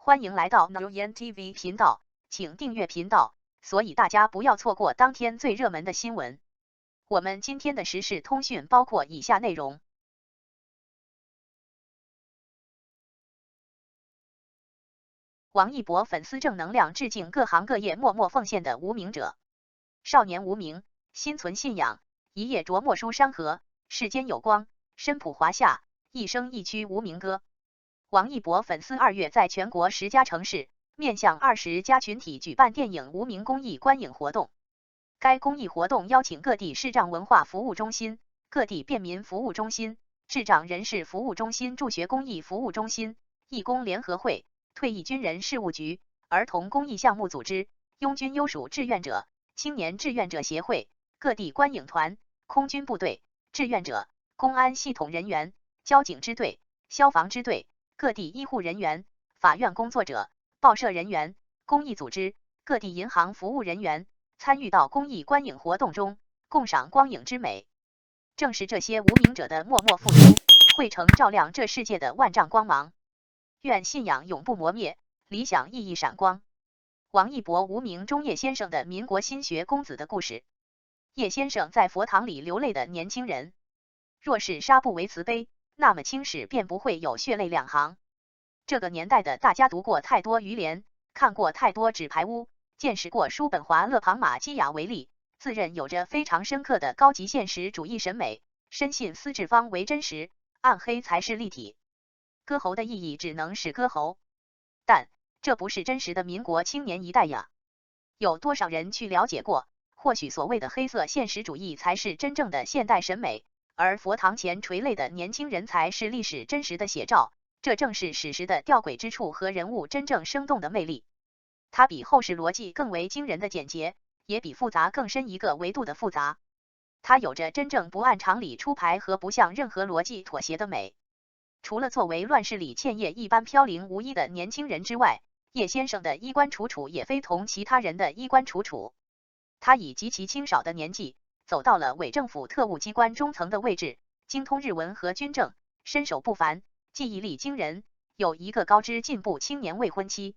欢迎来到 Nguyen TV 频道，请订阅频道，所以大家不要错过当天最热门的新闻。我们今天的时事通讯包括以下内容：王一博粉丝正能量致敬各行各业默默奉献的无名者。少年无名，心存信仰，一夜着墨书山河，世间有光，身谱华夏，一生一曲无名歌。王一博粉丝2月在全国10家城市面向20家群体举办电影无名公益观影活动。该公益活动邀请各地视障文化服务中心、各地便民服务中心、智障人士服务中心、助学公益服务中心、义工联合会、退役军人事务局、儿童公益项目组织、拥军优属志愿者、青年志愿者协会、各地观影团、空军部队、志愿者、公安系统人员、交警支队、消防支队、各地医护人员、法院工作者、报社人员、公益组织、各地银行服务人员参与到公益观影活动中，共赏光影之美。正是这些无名者的默默付出，汇成照亮这世界的万丈光芒。愿信仰永不磨灭，理想熠熠闪光。王一博无名中叶先生的民国新学公子的故事。叶先生在佛堂里流泪的年轻人，若是纱布为瓷杯，那么青史便不会有血泪两行。这个年代的大家读过太多于连，看过太多纸牌屋，见识过叔本华勒庞马基雅维利，自认有着非常深刻的高级现实主义审美，深信私治方为真实，暗黑才是立体。歌喉的意义只能是歌喉，但这不是真实的民国青年一代呀。有多少人去了解过？或许所谓的黑色现实主义才是真正的现代审美，而佛堂前垂泪的年轻人才是历史真实的写照。这正是史实的吊诡之处和人物真正生动的魅力。它比后世逻辑更为惊人的简洁，也比复杂更深一个维度的复杂。它有着真正不按常理出牌和不向任何逻辑妥协的美。除了作为乱世里茜叶一般飘零无依的年轻人之外，叶先生的衣冠楚楚也非同其他人的衣冠楚楚。他以极其轻少的年纪走到了伪政府特务机关中层的位置，精通日文和军政，身手不凡，记忆力惊人，有一个高知进步青年未婚妻。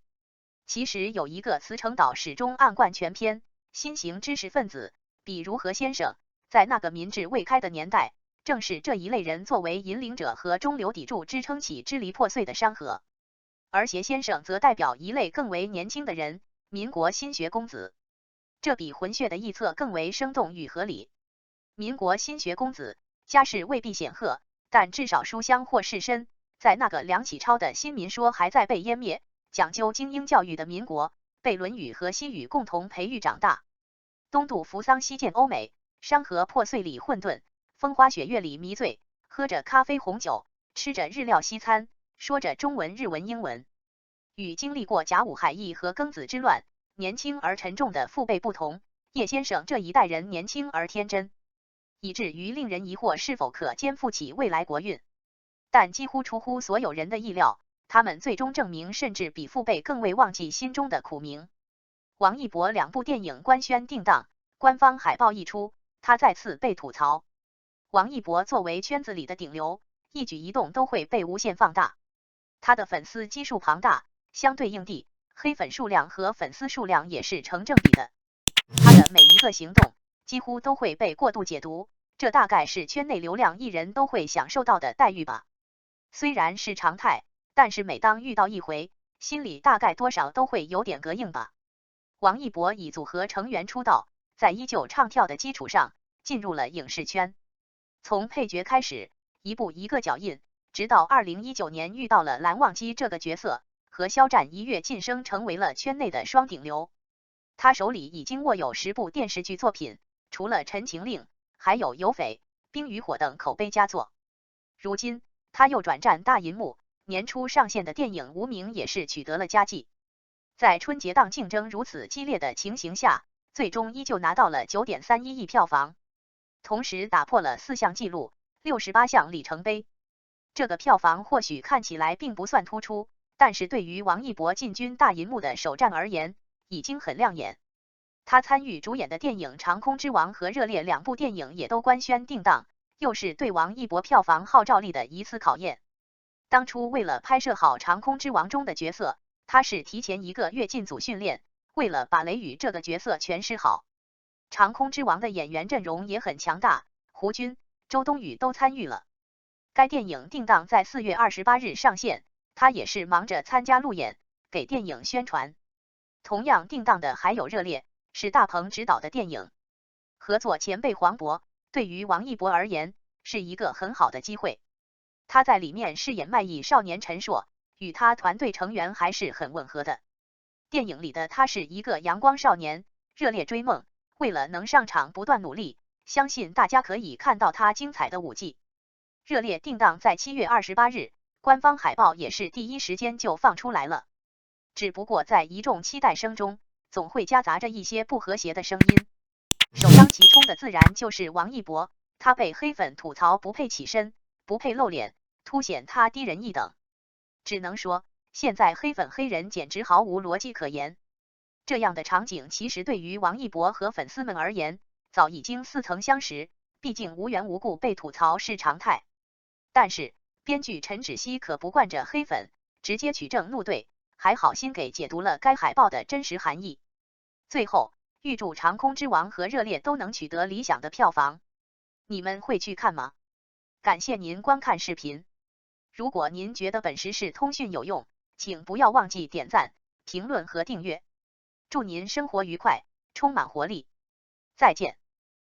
其实有一个慈诚岛始终暗冠全篇，新型知识分子，比如何先生，在那个民智未开的年代，正是这一类人作为引领者和中流砥柱支撑起支离破碎的山河。而邪先生则代表一类更为年轻的人，民国新学公子。这比混血的臆测更为生动与合理。民国新学公子，家世未必显赫，但至少书香或士绅。在那个梁启超的新民说还在被湮灭，讲究精英教育的民国，被《论语》和西语共同培育长大。东渡扶桑，西见欧美，山河破碎里混沌，风花雪月里迷醉，喝着咖啡红酒，吃着日料西餐，说着中文日文英文。与经历过甲午海役和庚子之乱，年轻而沉重的父辈不同，叶先生这一代人年轻而天真，以至于令人疑惑是否可肩负起未来国运。但几乎出乎所有人的意料，他们最终证明甚至比父辈更未忘记心中的苦名。王一博2部电影官宣定档，官方海报一出，他再次被吐槽。王一博作为圈子里的顶流，一举一动都会被无限放大。他的粉丝基数庞大，相对应地，黑粉数量和粉丝数量也是成正比的。他的每一个行动几乎都会被过度解读，这大概是圈内流量艺人都会享受到的待遇吧。虽然是常态，但是每当遇到一回，心里大概多少都会有点膈应吧。王一博以组合成员出道，在依旧唱跳的基础上，进入了影视圈。从配角开始，一步一个脚印，直到2019年遇到了蓝忘机这个角色，和肖战一跃晋升成为了圈内的双顶流。他手里已经握有10部电视剧作品，除了《陈情令》，还有《有匪》、《冰与火》等口碑佳作。如今他又转战大银幕，年初上线的电影《无名》也是取得了佳绩。在春节档竞争如此激烈的情形下，最终依旧拿到了 9.31 亿票房，同时打破了4项纪录，68项里程碑。这个票房或许看起来并不算突出，但是对于王一博进军大银幕的首战而言，已经很亮眼。他参与主演的电影《长空之王》和《热烈》2部电影也都官宣定档，又是对王一博票房号召力的一次考验。当初为了拍摄好《长空之王》中的角色，他是提前1个月进组训练，为了把雷雨这个角色诠释好。长空之王的演员阵容也很强大，胡军、周冬雨都参与了。该电影定档在4月28日上线，他也是忙着参加路演，给电影宣传。同样定档的还有《热烈》，是大鹏执导的电影。合作前辈黄渤，对于王一博而言是一个很好的机会。他在里面饰演卖艺少年陈硕，与他团队成员还是很吻合的。电影里的他是一个阳光少年，热烈追梦，为了能上场不断努力，相信大家可以看到他精彩的舞技。热烈定档在7月28日，官方海报也是第一时间就放出来了。只不过在一众期待声中，总会夹杂着一些不和谐的声音。首当其冲的自然就是王一博，他被黑粉吐槽不配起身，不配露脸，凸显他低人一等。只能说，现在黑粉黑人简直毫无逻辑可言。这样的场景其实对于王一博和粉丝们而言，早已经似曾相识，毕竟无缘无故被吐槽是常态。但是，编剧陈芷溪可不惯着黑粉，直接取证怒对，还好心给解读了该海报的真实含义。最后，预祝长空之王和热烈都能取得理想的票房。你们会去看吗？感谢您观看视频。如果您觉得本时事通讯有用，请不要忘记点赞、评论和订阅。祝您生活愉快，充满活力。再见。